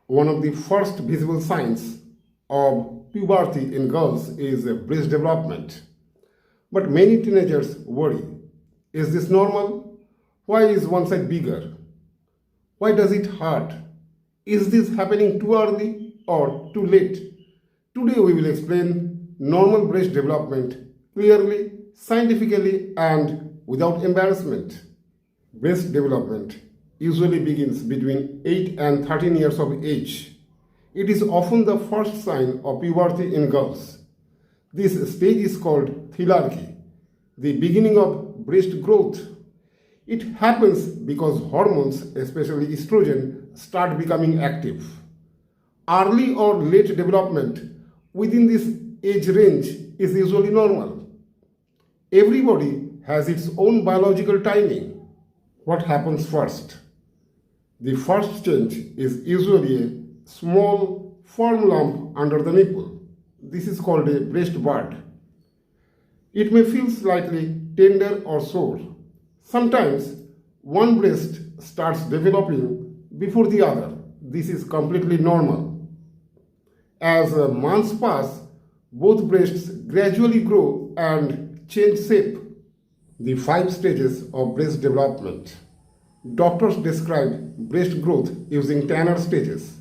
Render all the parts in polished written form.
One of the first visible signs of puberty in girls is breast development. But many teenagers worry, is this normal? Why is one side bigger? Why does it hurt? Is this happening too early or too late? Today we will explain normal breast development clearly, scientifically, and without embarrassment. Breast development usually begins between 8 and 13 years of age. It is often the first sign of puberty in girls. This stage is called thelarchy, the beginning of breast growth. It happens because hormones, especially estrogen, start becoming active. Early or late development within this age range is usually normal. Everybody has its own biological timing. What happens first? The first change is usually a small, firm lump under the nipple. This is called a breast bud. It may feel slightly tender or sore. Sometimes one breast starts developing before the other. This is completely normal. As months pass, both breasts gradually grow and change shape. The 5 stages of breast development. Doctors describe breast growth using Tanner stages.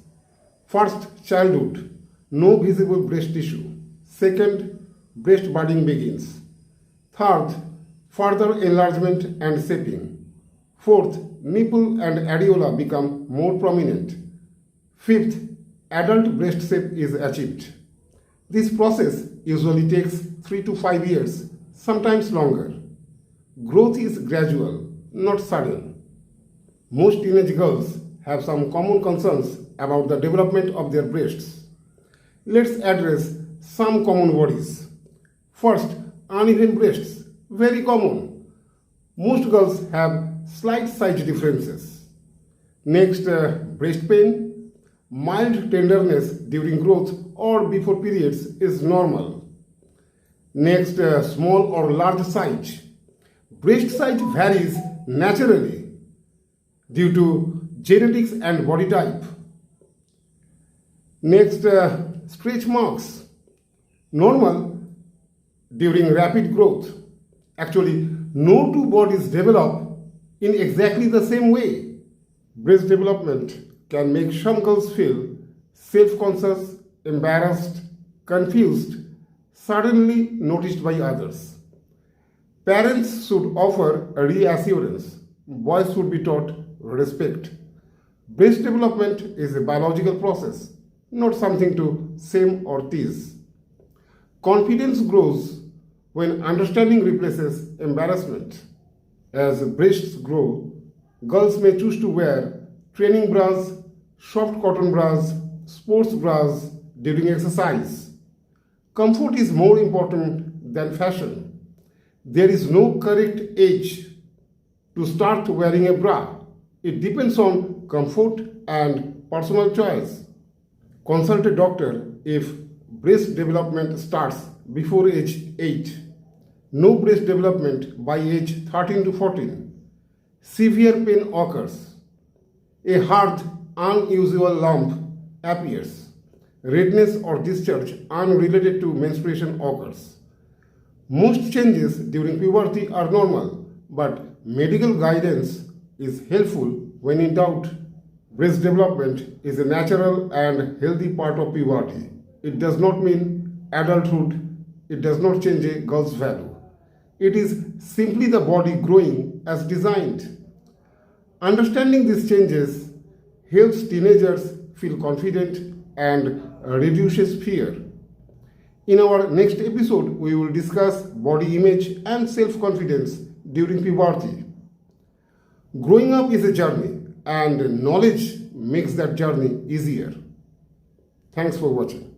First, childhood, no visible breast tissue. Second, breast budding begins. Third, further enlargement and shaping. Fourth, nipple and areola become more prominent. Fifth, adult breast shape is achieved. This process usually takes 3 to 5 years, sometimes longer. Growth is gradual, not sudden. Most teenage girls have some common concerns about the development of their breasts. Let's address some common worries. First, uneven breasts, very common. Most girls have slight size differences. Next, breast pain, mild tenderness during growth or before periods is normal. Next, small or large size. Breast size varies naturally due to genetics and body type. Next, stretch marks, normal during rapid growth. Actually, no two bodies develop in exactly the same way. Breast development can make some girls feel self-conscious, embarrassed, confused, suddenly noticed by others. Parents should offer a reassurance. Boys should be taught respect. Breast development is a biological process, not something to shame or tease. Confidence grows when understanding replaces embarrassment. As breasts grow, girls may choose to wear training bras, soft cotton bras, sports bras during exercise. Comfort is more important than fashion. There is no correct age to start wearing a bra. It depends on comfort and personal choice. Consult a doctor if breast development starts before age 8. No breast development by age 13 to 14. Severe pain occurs. A hard, unusual lump appears. Redness or discharge unrelated to menstruation occurs. Most changes during puberty are normal, but medical guidance is helpful when in doubt. Breast development is a natural and healthy part of puberty. It does not mean adulthood. It does not change a girl's value. It is simply the body growing as designed. Understanding these changes helps teenagers feel confident and reduces fear. In our next episode, we will discuss body image and self-confidence during puberty. Growing up is a journey, and knowledge makes that journey easier. Thanks for watching.